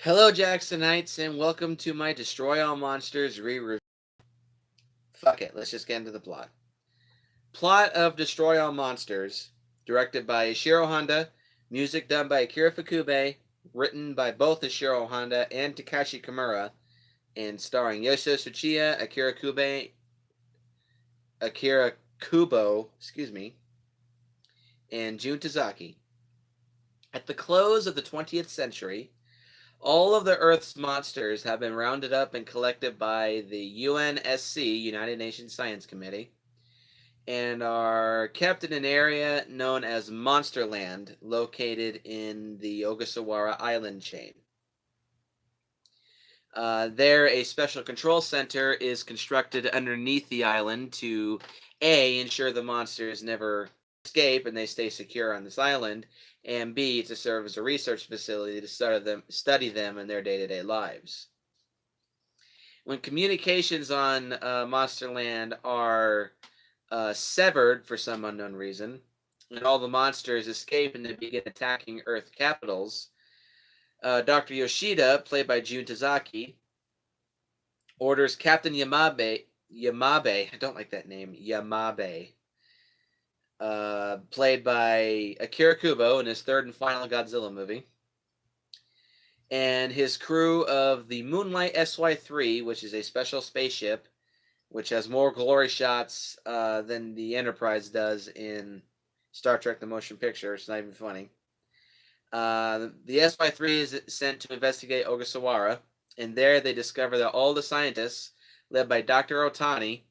Hello, Jacksonites, and welcome to my Destroy All Monsters re-review. Fuck it, let's just get into the plot. Plot of Destroy All Monsters, directed by Ishiro Honda, music done by Akira Fukube, written by both Ishiro Honda and Takashi Kimura, and starring Yoshio Tsuchiya, Akira Kubo, and Jun Tazaki. At the close of the 20th century, all of the Earth's monsters have been rounded up and collected by the UNSC, United Nations Science Committee, and are kept in an area known as Monsterland, located in the Ogasawara Island chain. There, a special control center is constructed underneath the island to A, ensure the monsters never escape and they stay secure on this island, and B, to serve as a research facility to study them in their day-to-day lives. When communications on Monsterland are severed for some unknown reason, and all the monsters escape and they begin attacking Earth capitals, Dr. Yoshida, played by Jun Tazaki, orders Captain Yamabe, I don't like that name, Yamabe, played by Akira Kubo in his third and final Godzilla movie, and his crew of the Moonlight SY-3, which is a special spaceship, which has more glory shots than the Enterprise does in Star Trek: The Motion Picture. It's not even funny. The SY-3 is sent to investigate Ogasawara, and there they discover that all the scientists, led by Dr. Otani,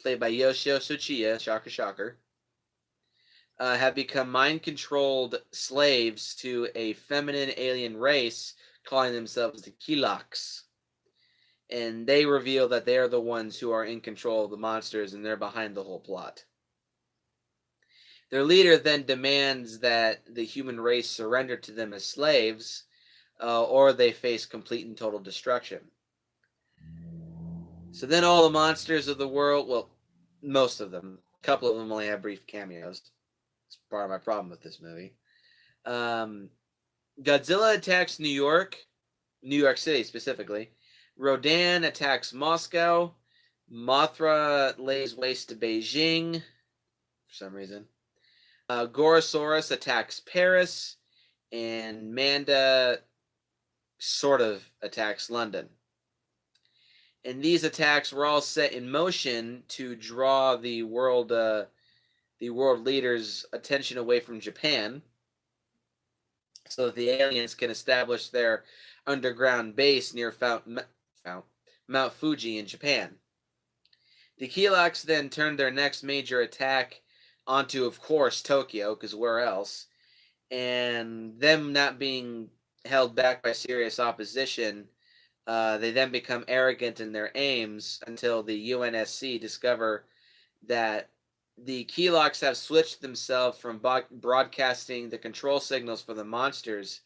played by Yoshio Tsuchiya, shocker shocker, have become mind-controlled slaves to a feminine alien race calling themselves the Kilaks. And they reveal that they are the ones who are in control of the monsters and they're behind the whole plot. Their leader then demands that the human race surrender to them as slaves, or they face complete and total destruction. So then all the monsters of the world, well, most of them, a couple of them only have brief cameos. It's part of my problem with this movie. Godzilla attacks New York City specifically. Rodan attacks Moscow. Mothra lays waste to Beijing for some reason. Gorosaurus attacks Paris, and Manda sort of attacks London. And these attacks were all set in motion to draw the world leaders' attention away from Japan, so that the aliens can establish their underground base near Mount Fuji in Japan. The Kilaks then turned their next major attack onto, of course, Tokyo, because where else? And them not being held back by serious opposition, they then become arrogant in their aims until the UNSC discover that the Kilaks have switched themselves from broadcasting the control signals for the monsters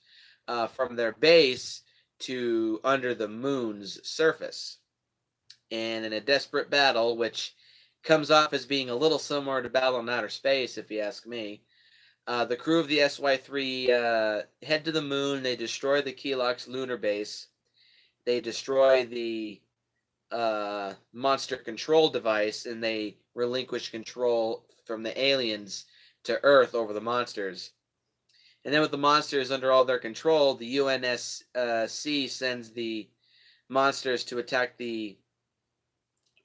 from their base to under the moon's surface. And in a desperate battle, which comes off as being a little similar to Battle in Outer Space, if you ask me, the crew of the SY-3 head to the moon. They destroy the Kilaks' lunar base. They destroy the monster control device, and they relinquish control from the aliens to Earth over the monsters. And then with the monsters under all their control, the UNSC sends the monsters to attack the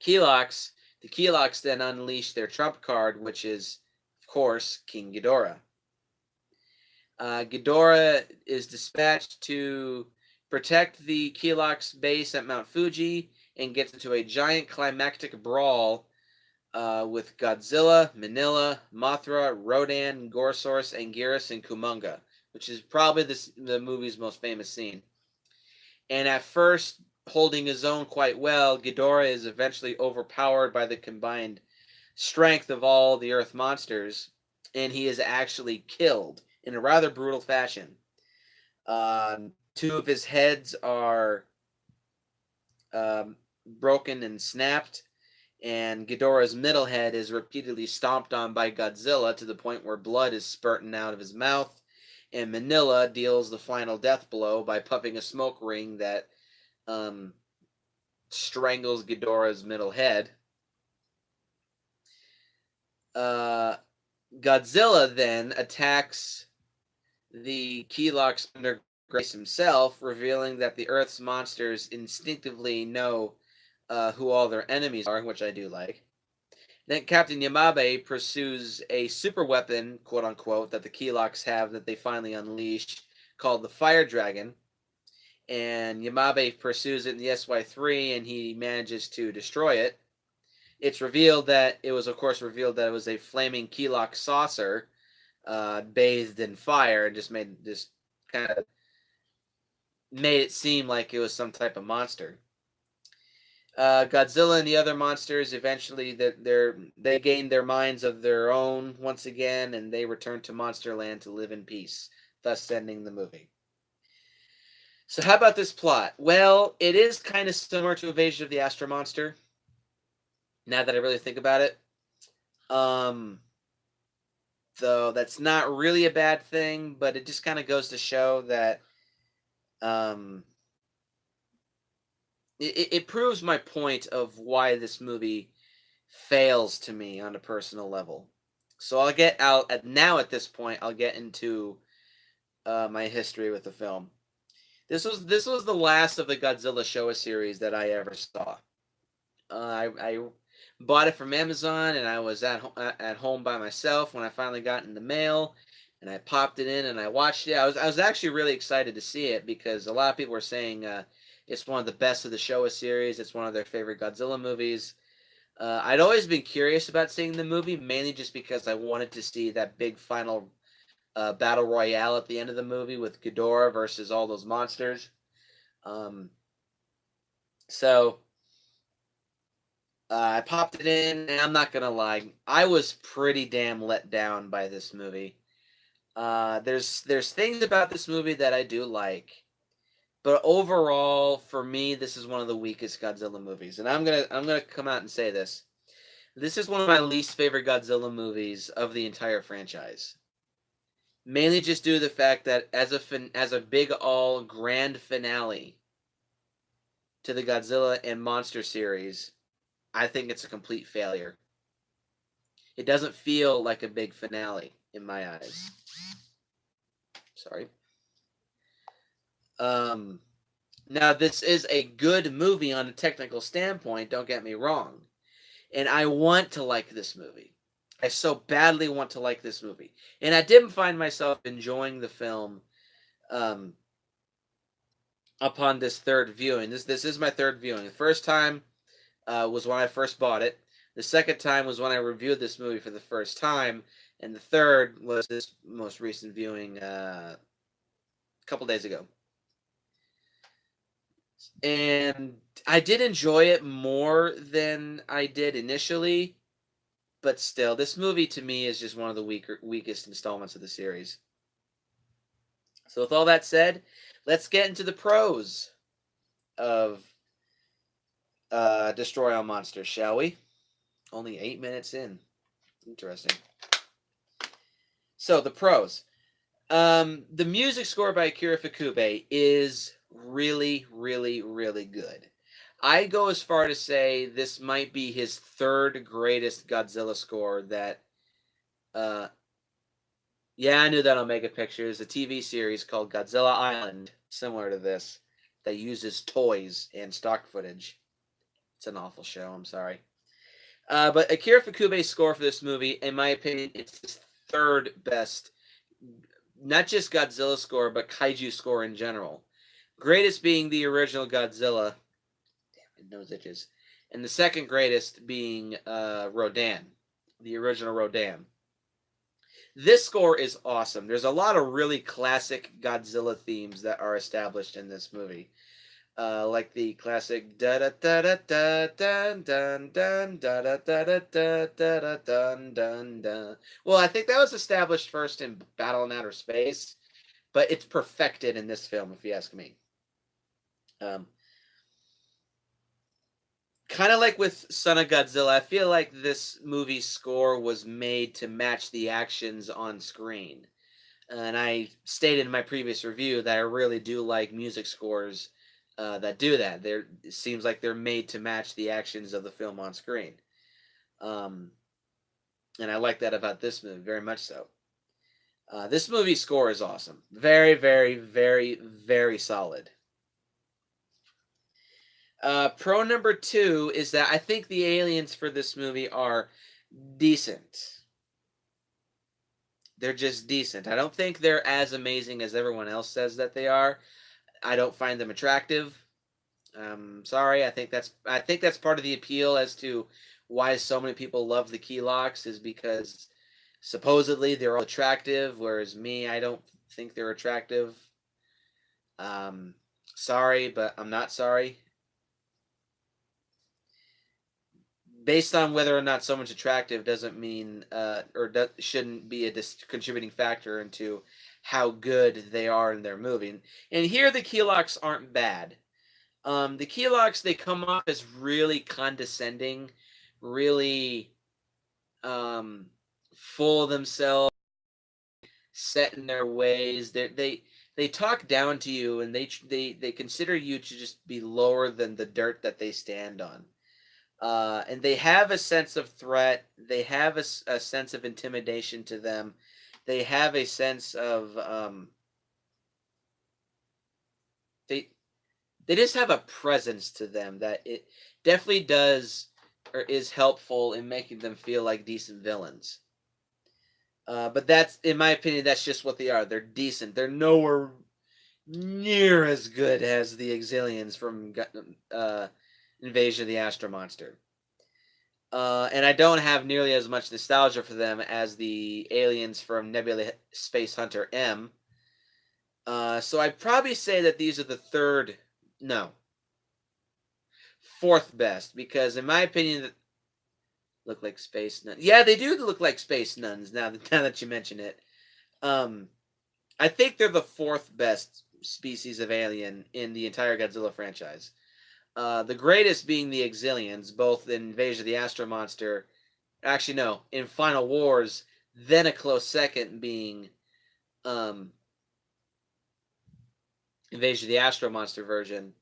Kilaks. The Kilaks then unleash their trump card, which is, of course, King Ghidorah. Ghidorah is dispatched to protect the Kilaks base at Mount Fuji and gets into a giant climactic brawl with Godzilla, Minilla, Mothra, Rodan, Gorosaurus, Anguirus, and Kumonga, which is probably the movie's most famous scene. And at first, holding his own quite well, Ghidorah is eventually overpowered by the combined strength of all the Earth monsters, and he is actually killed in a rather brutal fashion. Two of his heads are broken and snapped, and Ghidorah's middle head is repeatedly stomped on by Godzilla to the point where blood is spurting out of his mouth, and Manila deals the final death blow by puffing a smoke ring that um, strangles Ghidorah's middle head. Godzilla then attacks the Keloq's under Grace himself, revealing that the Earth's monsters instinctively know who all their enemies are, which I do like. Then Captain Yamabe pursues a super weapon, quote unquote, that the Keloqs have that they finally unleash, called the Fire Dragon. And Yamabe pursues it in the SY3, and he manages to destroy it. It's revealed that it was, of course, revealed that it was a flaming Keloq saucer, bathed in fire, and just kind of made it seem like it was some type of monster. Godzilla and the other monsters eventually they gain their minds of their own once again, and they return to Monsterland to live in peace, thus ending the movie. So how about this plot? Well, it is kind of similar to Invasion of the Astro Monster. Now that I really think about it, though that's not really a bad thing, but it just kind of goes to show that it proves my point of why this movie fails to me on a personal level. So at this point I'll get into my history with the film. This was the last of the Godzilla Showa series that I ever saw. I bought it from Amazon, and I was at home by myself when I finally got in the mail, and I popped it in and I watched it. I was actually really excited to see it because a lot of people were saying it's one of the best of the Showa series. It's one of their favorite Godzilla movies. I'd always been curious about seeing the movie, mainly just because I wanted to see that big final battle royale at the end of the movie with Ghidorah versus all those monsters. So I popped it in, and I'm not gonna lie, I was pretty damn let down by this movie. There's things about this movie that I do like, but overall, for me, this is one of the weakest Godzilla movies, and I'm gonna come out and say this. This is one of my least favorite Godzilla movies of the entire franchise. Mainly just due to the fact that as a big all grand finale to the Godzilla and Monster series, I think it's a complete failure. It doesn't feel like a big finale in my eyes. Sorry. Now this is a good movie on a technical standpoint, don't get me wrong. And I want to like this movie. I so badly want to like this movie. And I didn't find myself enjoying the film upon this third viewing. This is my third viewing. The first time was when I first bought it. The second time was when I reviewed this movie for the first time. And the third was this most recent viewing a couple days ago. And I did enjoy it more than I did initially, but still, this movie to me is just one of the weakest installments of the series. So with all that said, let's get into the pros of Destroy All Monsters, shall we? Only 8 minutes in. Interesting. So the pros. The music score by Akira Ifukube is really, really, really good. I go as far to say this might be his third greatest Godzilla score that yeah, I knew that on Mega Pictures, a TV series called Godzilla Island, similar to this, that uses toys and stock footage. It's an awful show, I'm sorry. But Akira Ifukube's score for this movie, in my opinion, it's his third best, not just Godzilla score, but kaiju score in general. Greatest being the original Godzilla. Damn, my nose itches. And the second greatest being Rodan, the original Rodan. This score is awesome. There's a lot of really classic Godzilla themes that are established in this movie. Like the classic da da da da da dun dun dun da da da da da da dun dun dun. Well, I think that was established first in Battle in Outer Space, but it's perfected in this film, if you ask me. Kind of like with Son of Godzilla, I feel like this movie's score was made to match the actions on screen. And I stated in my previous review that I really do like music scores that do that. It seems like they're made to match the actions of the film on screen. Um, and I like that about this movie very much so. This movie score is awesome. Very, very, very, very solid. Pro number two is that I think the aliens for this movie are decent. They're just decent. I don't think they're as amazing as everyone else says that they are. I don't find them attractive. Sorry, I think that's part of the appeal as to why so many people love the Keylocks is because supposedly they're all attractive, whereas me, I don't think they're attractive. Um, Sorry, but I'm not sorry. Based on whether or not someone's attractive doesn't mean shouldn't be a contributing factor into how good they are in their movie. And here the Keylocks aren't bad. The Keylocks, they come off as really condescending, really full of themselves, set in their ways. They talk down to you, and they consider you to just be lower than the dirt that they stand on. And they have a sense of threat. They have a sense of intimidation to them. They have a sense of they they just have a presence to them that it definitely does or is helpful in making them feel like decent villains. But that's, in my opinion, that's just what they are. They're decent. They're nowhere near as good as the Exilians from Invasion of the Astro Monster. And I don't have nearly as much nostalgia for them as the aliens from Nebula Space Hunter M. So I'd probably say that these are the fourth best, because in my opinion, look like space nuns. Yeah, they do look like space nuns now that you mention it. I think they're the fourth best species of alien in the entire Godzilla franchise. The greatest being the Exilians, both in Invasion of the Astro Monster. Actually, no, in Final Wars. Then a close second being Invasion of the Astro Monster version.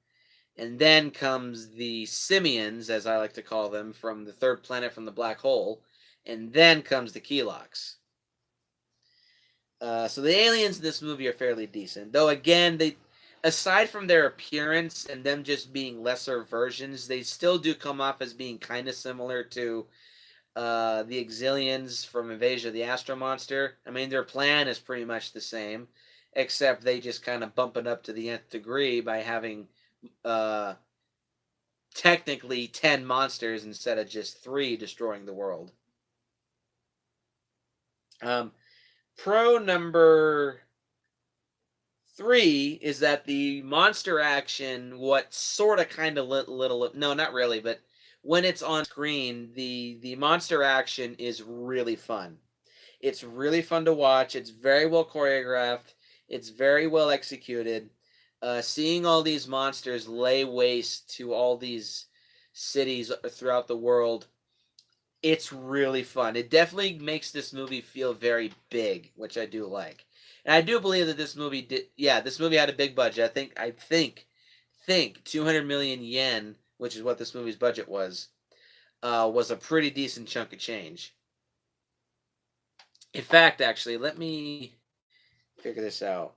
And then comes the Simians, as I like to call them, from the third planet from the black hole. And then comes the Keylocks. So the aliens in this movie are fairly decent. Though, again, aside from their appearance and them just being lesser versions, they still do come off as being kind of similar to the Exilians from Invasion of the Astro Monster. I mean, their plan is pretty much the same, except they just kind of bump it up to the nth degree by having technically 10 monsters instead of just 3 destroying the world. Pro number 3 is that the monster action, what sort of kind of little, no, not really, but when it's on screen, the monster action is really fun. It's really fun to watch. It's very well choreographed. It's very well executed. Seeing all these monsters lay waste to all these cities throughout the world, it's really fun. It definitely makes this movie feel very big, which I do like. And I do believe that this movie this movie had a big budget. I think 200 million yen, which is what this movie's budget was a pretty decent chunk of change. In fact, actually, let me figure this out.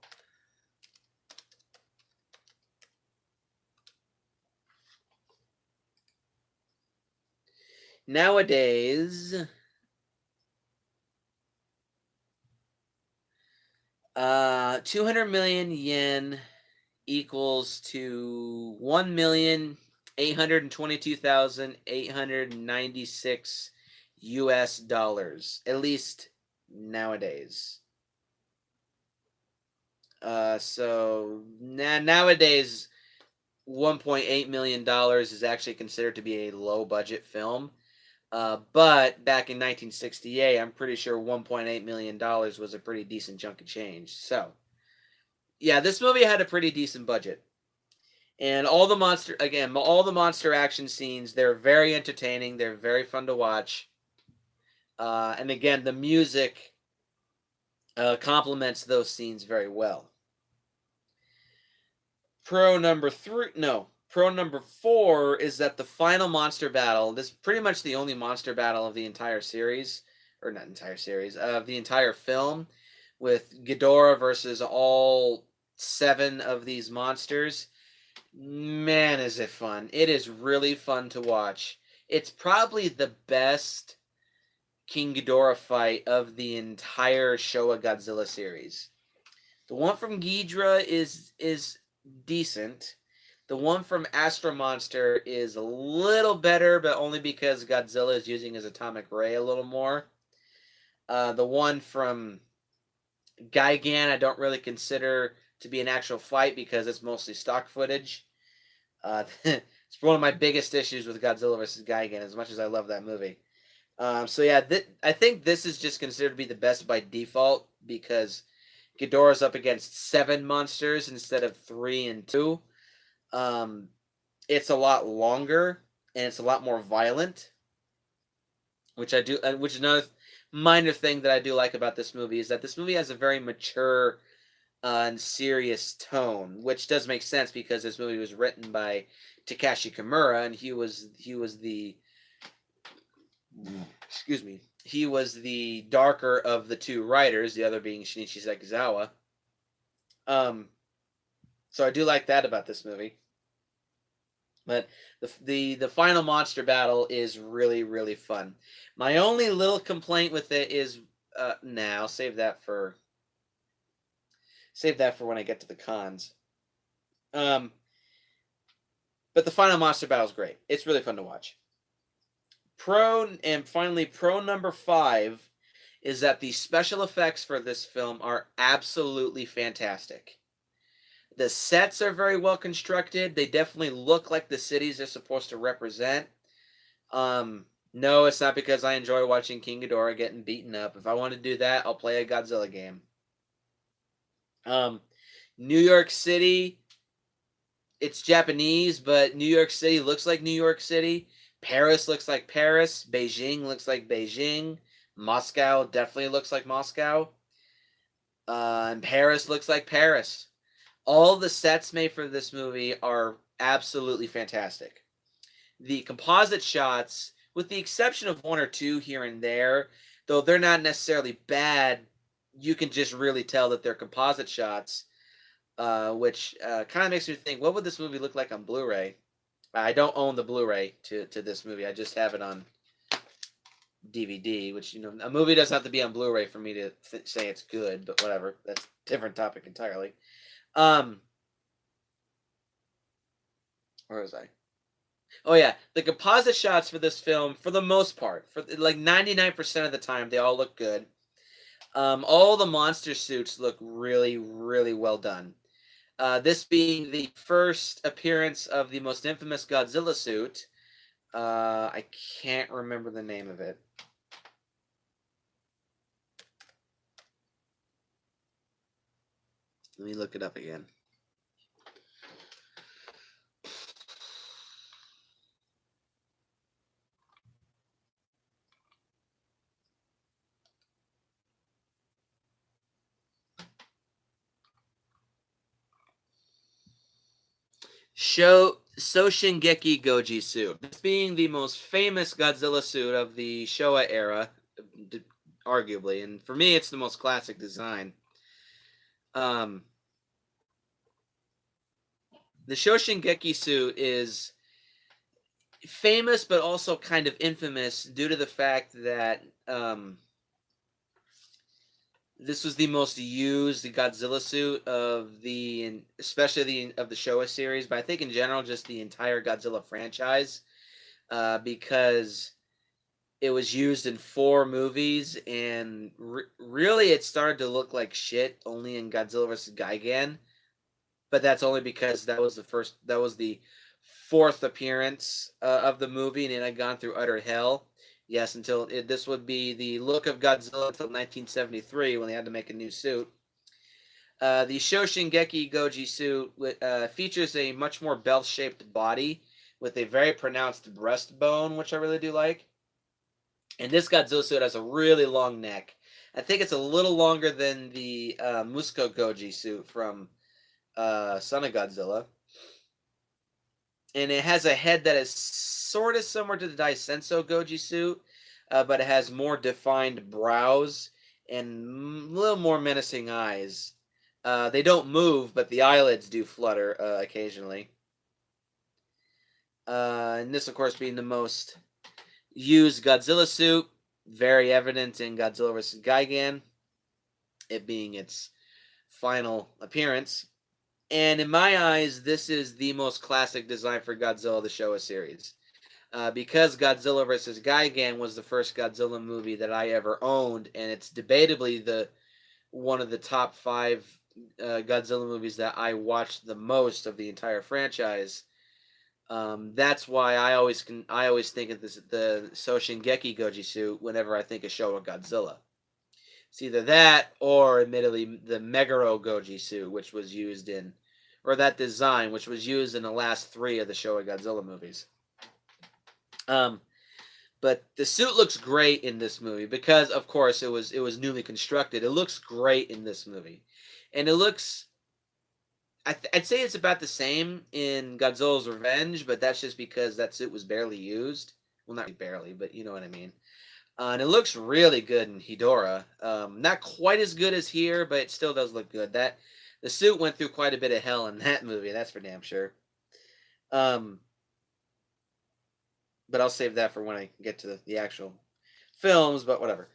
Nowadays, 200 million yen equals to 1,822,896 US dollars, at least nowadays. So nowadays, $1.8 million is actually considered to be a low budget film. But back in 1968, I'm pretty sure $1.8 million was a pretty decent chunk of change. So, yeah, this movie had a pretty decent budget. And all the monster action scenes, they're very entertaining. They're very fun to watch. And again, the music complements those scenes very well. Pro number three, no, pro number four is that the final monster battle, this is pretty much the only monster battle of the entire series, or not entire series, of the entire film, with Ghidorah versus all 7 of these monsters. Man, is it fun. It is really fun to watch. It's probably the best King Ghidorah fight of the entire Showa Godzilla series. The one from Ghidra is decent. The one from Astro Monster is a little better, but only because Godzilla is using his atomic ray a little more. The one from Gigan I don't really consider to be an actual fight because it's mostly stock footage. It's one of my biggest issues with Godzilla vs. Gigan, as much as I love that movie. So yeah, I think this is just considered to be the best by default because Ghidorah's up against 7 monsters instead of 3 and 2. It's a lot longer and it's a lot more violent, which I do. Which is another minor thing that I do like about this movie is that this movie has a very mature and serious tone, which does make sense because this movie was written by Takashi Kimura, and he was the excuse me, he was the darker of the 2 writers, the other being Shinichi Sekizawa. So I do like that about this movie. But the final monster battle is really, really fun. My only little complaint with it is now save that for when I get to the cons. But the final monster battle is great. It's really fun to watch. Pro number 5 is that the special effects for this film are absolutely fantastic. The sets are very well constructed. They definitely look like the cities they're supposed to represent. No, it's not because I enjoy watching King Ghidorah getting beaten up. If I want to do that, I'll play a Godzilla game. New York City, it's Japanese, but New York City looks like New York City. Paris looks like Paris. Beijing looks like Beijing. Moscow definitely looks like Moscow. And Paris looks like Paris. All the sets made for this movie are absolutely fantastic. The composite shots, with the exception of 1 or 2 here and there, though they're not necessarily bad, you can just really tell that they're composite shots, which kind of makes me think, what would this movie look like on Blu-ray? I don't own the Blu-ray to this movie. I just have it on DVD, which, a movie doesn't have to be on Blu-ray for me to say it's good, but whatever. That's a different topic entirely. Where was I? Oh yeah, the composite shots for this film, for the most part, for like 99% of the time, they all look good. All the monster suits look really, really well done. This being the first appearance of the most infamous Godzilla suit. I can't remember the name of it. Let me look it up again. Soshingeki Goji suit. This being the most famous Godzilla suit of the Showa era, arguably, and for me, it's the most classic design. The Soshingeki suit is famous, but also kind of infamous due to the fact that this was the most used Godzilla suit of especially of the Showa series, but I think in general just the entire Godzilla franchise, because it was used in 4 movies, and really it started to look like shit only in Godzilla vs. Gigan, but that's only because that was the 4th appearance of the movie, and it had gone through utter hell. Yes, this would be the look of Godzilla until 1973 when they had to make a new suit. The Soshingeki Goji suit features a much more bell-shaped body with a very pronounced breastbone, which I really do like. And this Godzilla suit has a really long neck. I think it's a little longer than the Musco Goji suit from Son of Godzilla, and it has a head that is sort of similar to the Daisenso Goji suit, but it has more defined brows and a little more menacing eyes. They don't move, but the eyelids do flutter occasionally. And this, of course, being the most used Godzilla suit, very evident in Godzilla vs. Gigan, it being its final appearance. And in my eyes, this is the most classic design for Godzilla the Showa series. Because Godzilla vs. Gigan was the first Godzilla movie that I ever owned, and it's debatably one of the top 5 Godzilla movies that I watched the most of the entire franchise. That's why I always think of the Soshingeki Goji suit whenever I think of Showa Godzilla. It's either that or, admittedly, the Meguro Goji suit, which was used in, or that design, which was used in the last 3 of the Showa Godzilla movies. But the suit looks great in this movie because, of course, it was newly constructed. It looks great in this movie, and it looks. I'd say it's about the same in Godzilla's Revenge, but that's just because that suit was barely used. Well, not barely, but you know what I mean. And it looks really good in Hedorah. Not quite as good as here, but it still does look good. The suit went through quite a bit of hell in that movie. That's for damn sure. But I'll save that for when I get to the actual films. But whatever.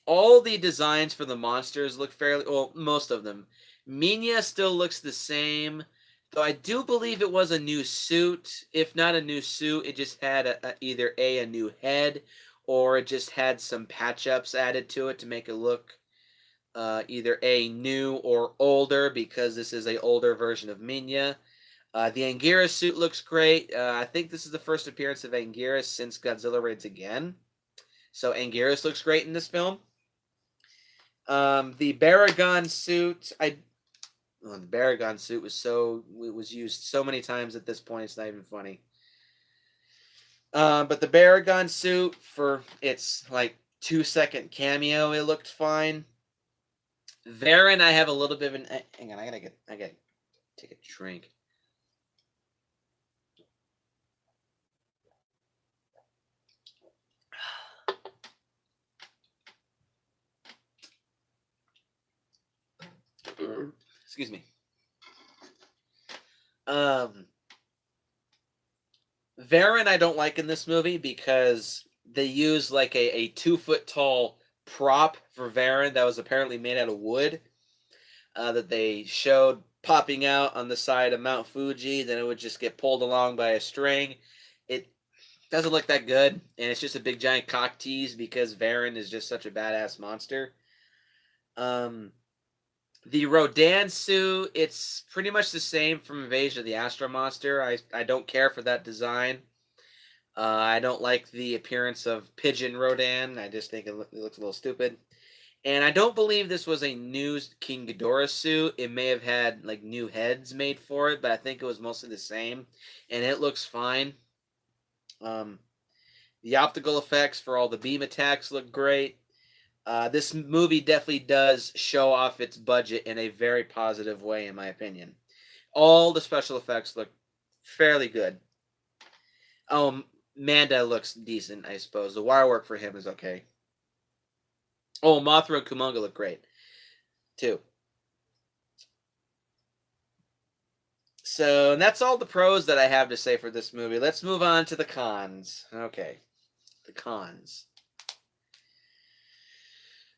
All the designs for the monsters look fairly well. Most of them. Minya still looks the same. Though I do believe it was a new suit. If not a new suit, it just had either a new head, or it just had some patch-ups added to it to make it look either a new or older, because this is a older version of Minya. The Anguirus suit looks great. I think this is the first appearance of Anguirus since Godzilla Raids Again. So Anguirus looks great in this film. The Baragon suit, the Baragon suit was used so many times at this point, it's not even funny. But the Baragon suit, for its like 2-second cameo, it looked fine. Varan, I have a little bit of an. Hang on, I gotta take a drink. Excuse me. Varan I don't like in this movie because they use like a 2-foot tall prop for Varan that was apparently made out of wood that they showed popping out on the side of Mount Fuji. Then it would just get pulled along by a string. It doesn't look that good, and it's just a big giant cock tease because Varan is just such a badass monster. The Rodan suit, it's pretty much the same from Invasion of the Astro Monster. I don't care for that design. I don't like the appearance of Pigeon Rodan. I just think it looks a little stupid. And I don't believe this was a new King Ghidorah suit. It may have had like new heads made for it, but I think it was mostly the same, and it looks fine. The optical effects for all the beam attacks look great. This movie definitely does show off its budget in a very positive way, in my opinion. All the special effects look fairly good. Manda looks decent, I suppose. The wire work for him is okay. Oh, Mothra and Kumonga look great, too. So, and that's all the pros that I have to say for this movie. Let's move on to the cons. Okay, the cons.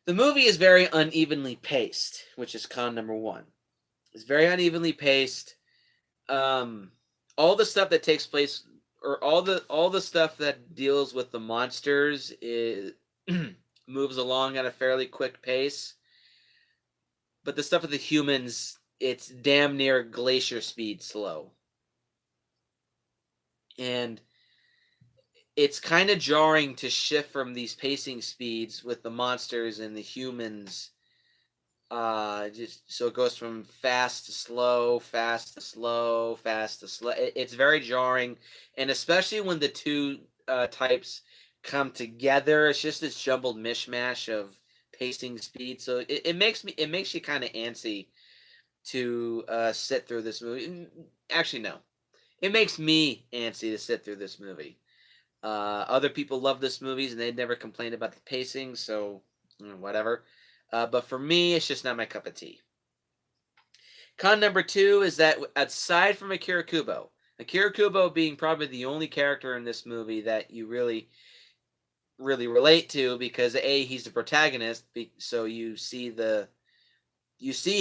The movie is very unevenly paced, which is con number 1. It's very unevenly paced. All the stuff that takes place, or all the stuff that deals with the monsters, moves along at a fairly quick pace. But the stuff with the humans, it's damn near glacier speed slow. And it's kind of jarring to shift from these pacing speeds with the monsters and the humans. Just so it goes from fast to slow, fast to slow, fast to slow. It's very jarring, and especially when the two types come together. It's just this jumbled mishmash of pacing speed. So it makes you kind of antsy to sit through this movie. Actually, no, it makes me antsy to sit through this movie. Other people love this movie and they never complained about the pacing, so whatever. But for me, it's just not my cup of tea. Con number two is that aside from Akira Kubo being probably the only character in this movie that you really, really relate to, because A, he's the protagonist, so you see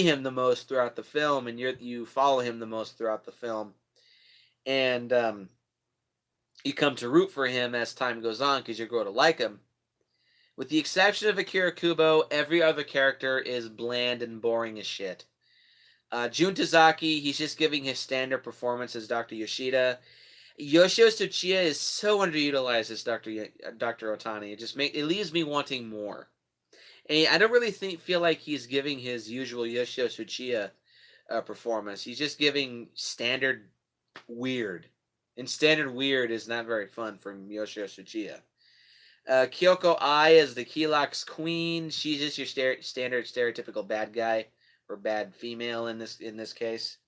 him the most throughout the film, and you follow him the most throughout the film, and you come to root for him as time goes on because you grow to like him. With the exception of Akira Kubo, every other character is bland and boring as shit. Jun Tazaki, he's just giving his standard performance as Dr. Yoshida. Yoshio Tsuchiya is so underutilized as Dr. Otani. It leaves me wanting more. And I don't really feel like he's giving his usual Yoshio Tsuchiya performance. He's just giving standard weird. And standard weird is not very fun from Yoshio Tsuchiya. Kyoko Ai is the Kilox queen. She's just your standard stereotypical bad guy or bad female in this case.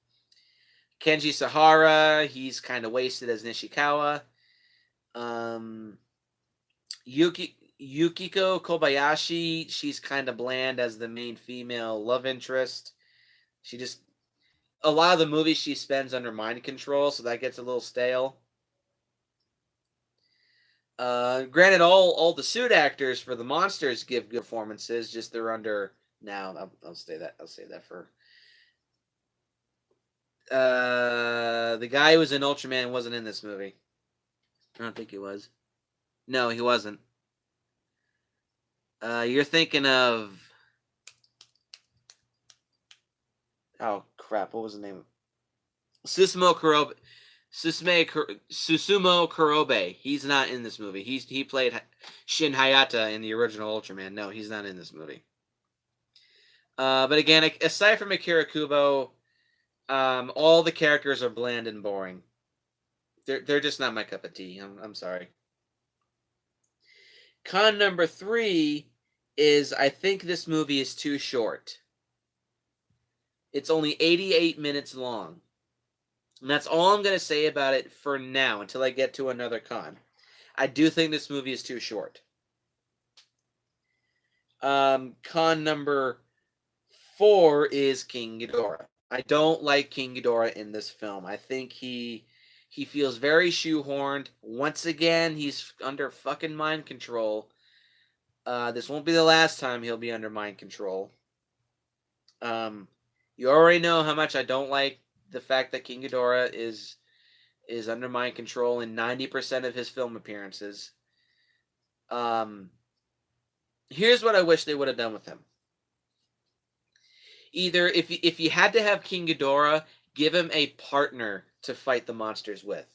Kenji Sahara, he's kind of wasted as Nishikawa. Yukiko Kobayashi, she's kind of bland as the main female love interest. A lot of the movies she spends under mind control, so that gets a little stale. Granted, all the suit actors for the monsters give good performances, just they're under. Now I'll say that for. The guy who was in Ultraman wasn't in this movie. I don't think he was. No, he wasn't. You're thinking of. Oh crap! What was the name? Susumu Kurobe. He's not in this movie. He played Shin Hayata in the original Ultraman. No, he's not in this movie. But again, aside from Akira Kubo, all the characters are bland and boring. They're just not my cup of tea. I'm sorry. Con number 3 is I think this movie is too short. It's only 88 minutes long. And that's all I'm going to say about it for now until I get to another con. I do think this movie is too short. Con number 4 is King Ghidorah. I don't like King Ghidorah in this film. I think he feels very shoehorned. Once again, he's under fucking mind control. This won't be the last time he'll be under mind control. You already know how much I don't like the fact that King Ghidorah is under mind control in 90% of his film appearances. Here's what I wish they would have done with him. Either if you had to have King Ghidorah, give him a partner to fight the monsters with.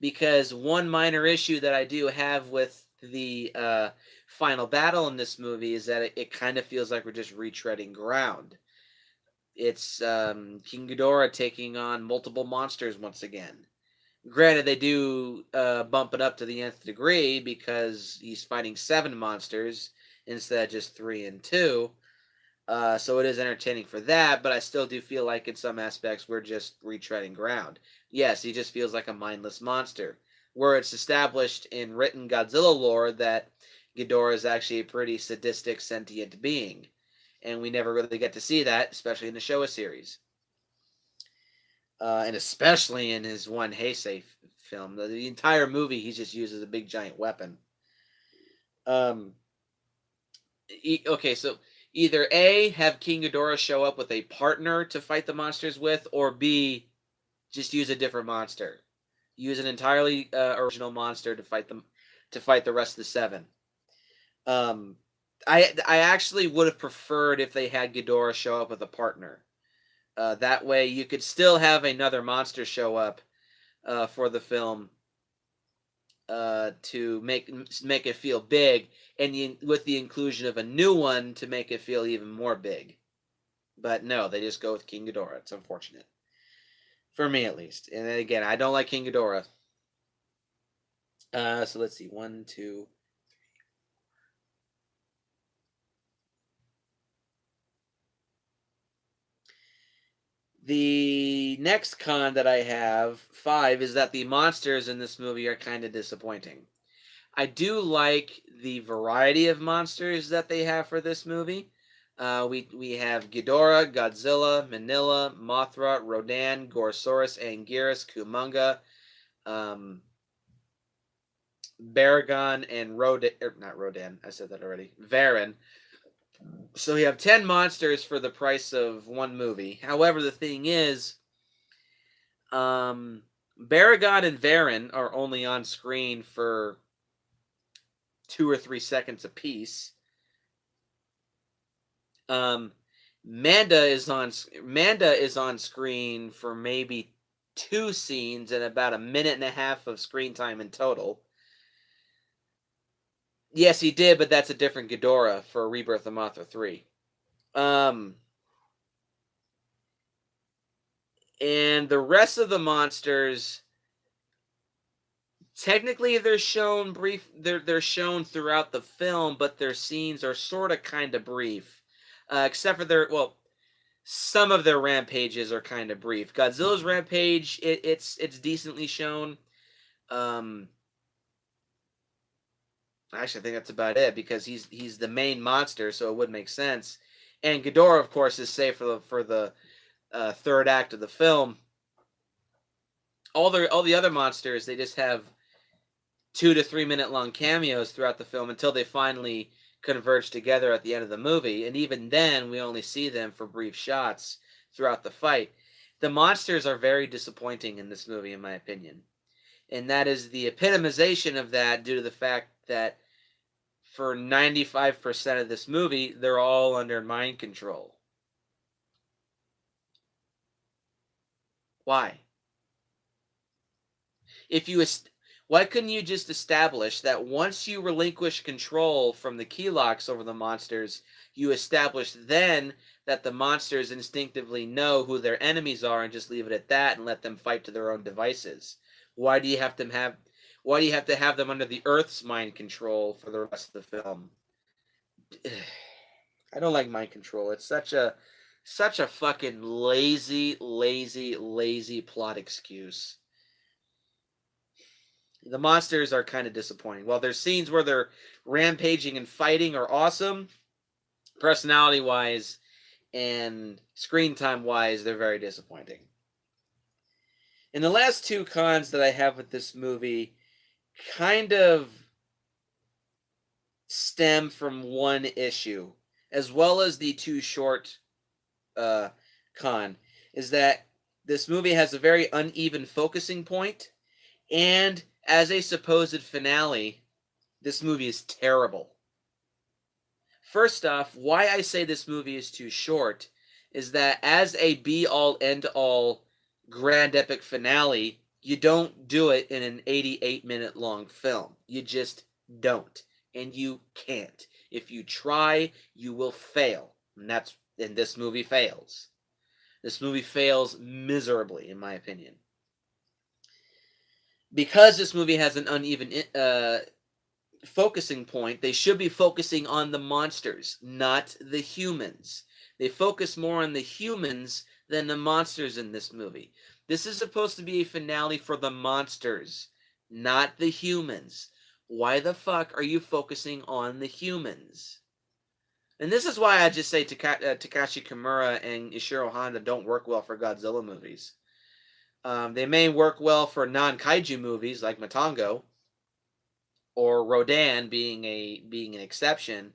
Because one minor issue that I do have with the final battle in this movie is that it kind of feels like we're just retreading ground. It's King Ghidorah taking on multiple monsters once again. Granted, they do bump it up to the nth degree because he's fighting 7 monsters instead of just 3 and 2. So it is entertaining for that, but I still do feel like in some aspects we're just retreading ground. Yes, he just feels like a mindless monster. Where it's established in written Godzilla lore that Ghidorah is actually a pretty sadistic, sentient being. And we never really get to see that, especially in the Showa series. And especially in his one Heisei film. The entire movie, he just uses a big giant weapon. Okay, so either A, have King Ghidorah show up with a partner to fight the monsters with, or B, just use a different monster. Use an entirely original monster to fight the rest of the 7. I actually would have preferred if they had Ghidorah show up with a partner. That way you could still have another monster show up for the film to make it feel big, and with the inclusion of a new one to make it feel even more big. But no, they just go with King Ghidorah. It's unfortunate. For me, at least. And again, I don't like King Ghidorah. So let's see. 1, 2, The next con that I have, 5, is that the monsters in this movie are kind of disappointing. I do like the variety of monsters that they have for this movie. We have Ghidorah, Godzilla, Manila, Mothra, Rodan, Gorosaurus, Anguirus, Kumonga, um, Baragon, and Rodan. Not Rodan. I said that already. Varan. So we have 10 monsters for the price of one movie. However, the thing is, Baragon and Varan are only on screen for 2 or 3 seconds apiece. Manda is on screen for maybe 2 scenes and about a minute and a half of screen time in total. Yes, he did, but that's a different Ghidorah for Rebirth of Mothra 3. And the rest of the monsters, technically they're shown brief. They're shown throughout the film, but their scenes are sort of kind of brief, except for some of their rampages are kind of brief. Godzilla's rampage, it's decently shown. Actually, I think that's about it because he's the main monster, so it would make sense. And Ghidorah, of course, is safe for the third act of the film. All the other monsters, they just have 2 to 3 minute long cameos throughout the film until they finally converge together at the end of the movie, and even then we only see them for brief shots throughout the fight. The monsters are very disappointing in this movie, in my opinion, and that is the epitomization of that due to the fact that for 95% of this movie they're all under mind control. Why? Why couldn't you just establish that once you relinquish control from the key locks over the monsters, you establish then that the monsters instinctively know who their enemies are and just leave it at that and let them fight to their own devices? Why do you have to have them under the Earth's mind control for the rest of the film? I don't like mind control. It's such a fucking lazy plot excuse. The monsters are kind of disappointing. While there's scenes where they're rampaging and fighting are awesome, personality-wise and screen time-wise, they're very disappointing. And the last 2 cons that I have with this movie kind of stem from one issue, as well as the 2 short con, is that this movie has a very uneven focusing point, and as a supposed finale, this movie is terrible. First off, why I say this movie is too short is that as a be-all, end-all grand epic finale, you don't do it in an 88-minute long film. You just don't. And you can't. If you try, you will fail. And this movie fails. This movie fails miserably, in my opinion. Because this movie has an uneven focusing point, they should be focusing on the monsters, not the humans. They focus more on the humans than the monsters in this movie. This is supposed to be a finale for the monsters, not the humans. Why the fuck are you focusing on the humans? And this is why I just say Takashi Kimura and Ishiro Honda don't work well for Godzilla movies. They may work well for non-kaiju movies like Matango or Rodan being an exception,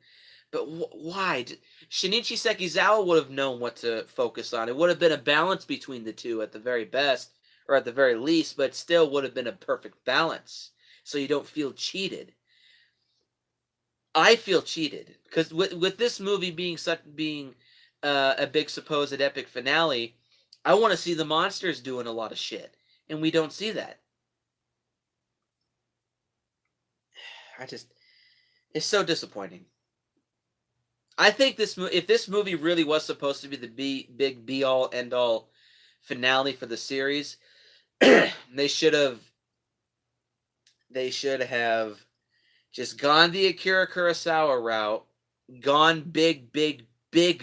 but why? Shinichi Sekizawa would have known what to focus on. It would have been a balance between the two at the very best, or at the very least, but still would have been a perfect balance, so you don't feel cheated. I feel cheated because with this movie being a big supposed epic finale, I want to see the monsters doing a lot of shit, and we don't see that. It's so disappointing. I think if this movie really was supposed to be the big be all end all finale for the series, they should have just gone the Akira Kurosawa route, gone big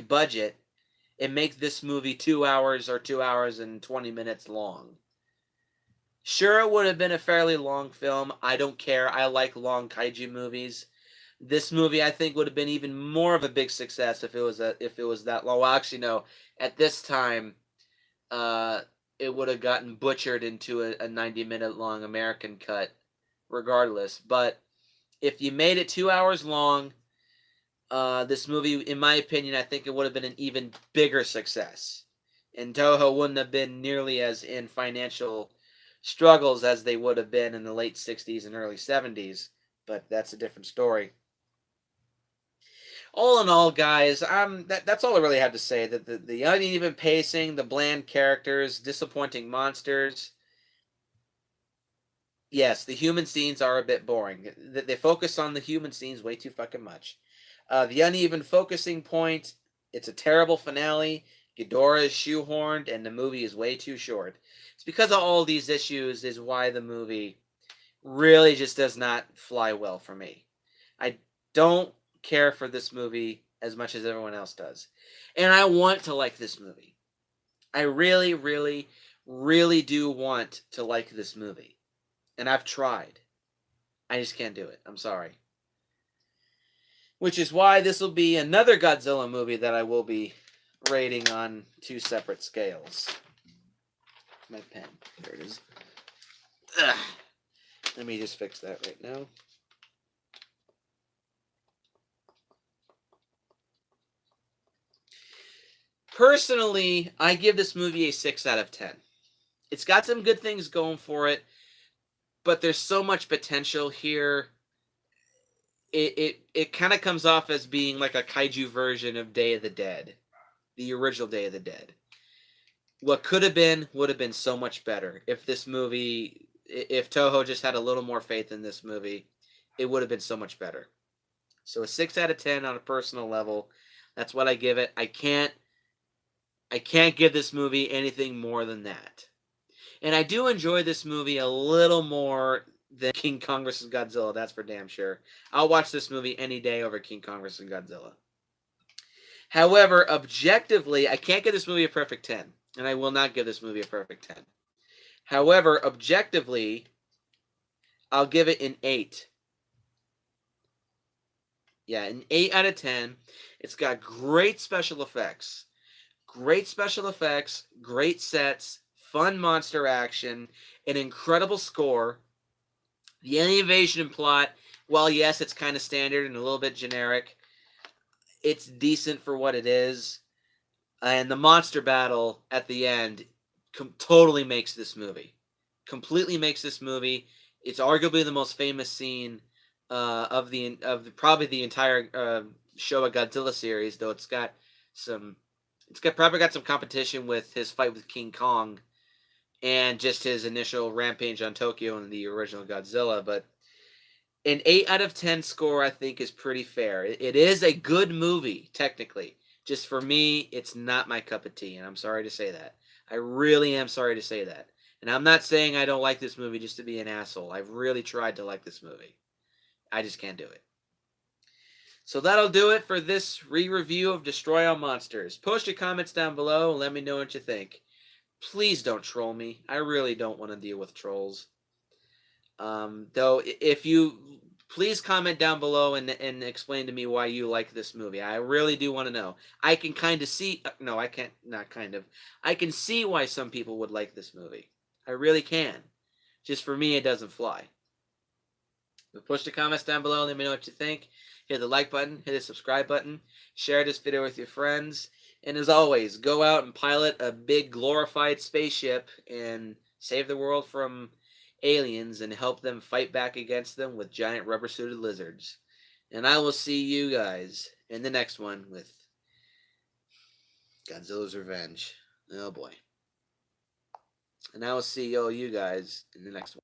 budget, and make this movie 2 hours or 2 hours and 20 minutes long. Sure, it would have been a fairly long film. I don't care. I like long kaiju movies. This movie, I think, would have been even more of a big success if it was that long. Well, actually, no. At this time, uh, it would have gotten butchered into a 90-minute long American cut, regardless. But if you made it 2 hours long, this movie, in my opinion, I think it would have been an even bigger success. And Toho wouldn't have been nearly as in financial struggles as they would have been in the late 60s and early 70s. But that's a different story. All in all, guys, that's all I really have to say. That the uneven pacing, the bland characters, disappointing monsters. Yes, the human scenes are a bit boring. They focus on the human scenes way too fucking much. The uneven focusing point, it's a terrible finale. Ghidorah is shoehorned, and the movie is way too short. It's because of all these issues is why the movie really just does not fly well for me. I don't care for this movie as much as everyone else does. And I want to like this movie. I really, really, really do want to like this movie. And I've tried. I just can't do it. I'm sorry. Which is why this will be another Godzilla movie that I will be rating on 2 separate scales. My pen. There it is. Ugh. Let me just fix that right now. Personally, I give this movie a 6 out of 10. It's got some good things going for it, but there's so much potential here. It kind of comes off as being like a kaiju version of Day of the Dead, the original Day of the Dead. What could have been would have been so much better if Toho just had a little more faith in this movie. It would have been so much better. So a 6 out of 10 on a personal level. That's what I give it. I can't give this movie anything more than that. And I do enjoy this movie a little more than King Kong vs. Godzilla. That's for damn sure. I'll watch this movie any day over King Kong vs. Godzilla. However, objectively, I can't give this movie a perfect 10. And I will not give this movie a perfect 10. However, objectively, I'll give it an 8. Yeah, an 8 out of 10. It's got great special effects. Great special effects, great sets, fun monster action, an incredible score. The alien invasion plot, while yes, it's kind of standard and a little bit generic, it's decent for what it is. And the monster battle at the end totally makes this movie. Completely makes this movie. It's arguably the most famous scene of probably the entire Showa Godzilla series, though it's probably got some competition with his fight with King Kong and just his initial rampage on Tokyo in the original Godzilla. But an 8 out of 10 score, I think, is pretty fair. It is a good movie, technically. Just for me, it's not my cup of tea, and I'm sorry to say that. I really am sorry to say that. And I'm not saying I don't like this movie just to be an asshole. I've really tried to like this movie. I just can't do it. So that'll do it for this re-review of Destroy All Monsters. Post your comments down below and let me know what you think. Please don't troll me. I really don't want to deal with trolls. Though, if you please comment down below and explain to me why you like this movie. I really do want to know. I can kind of see. No, I can't. Not kind of. I can see why some people would like this movie. I really can. Just for me, it doesn't fly. But push the comments down below. Let me know what you think. Hit the like button. Hit the subscribe button. Share this video with your friends. And as always, go out and pilot a big glorified spaceship and save the world from aliens and help them fight back against them with giant rubber-suited lizards. And I will see you guys in the next one with Godzilla's Revenge. Oh boy. And I will see all you guys in the next one.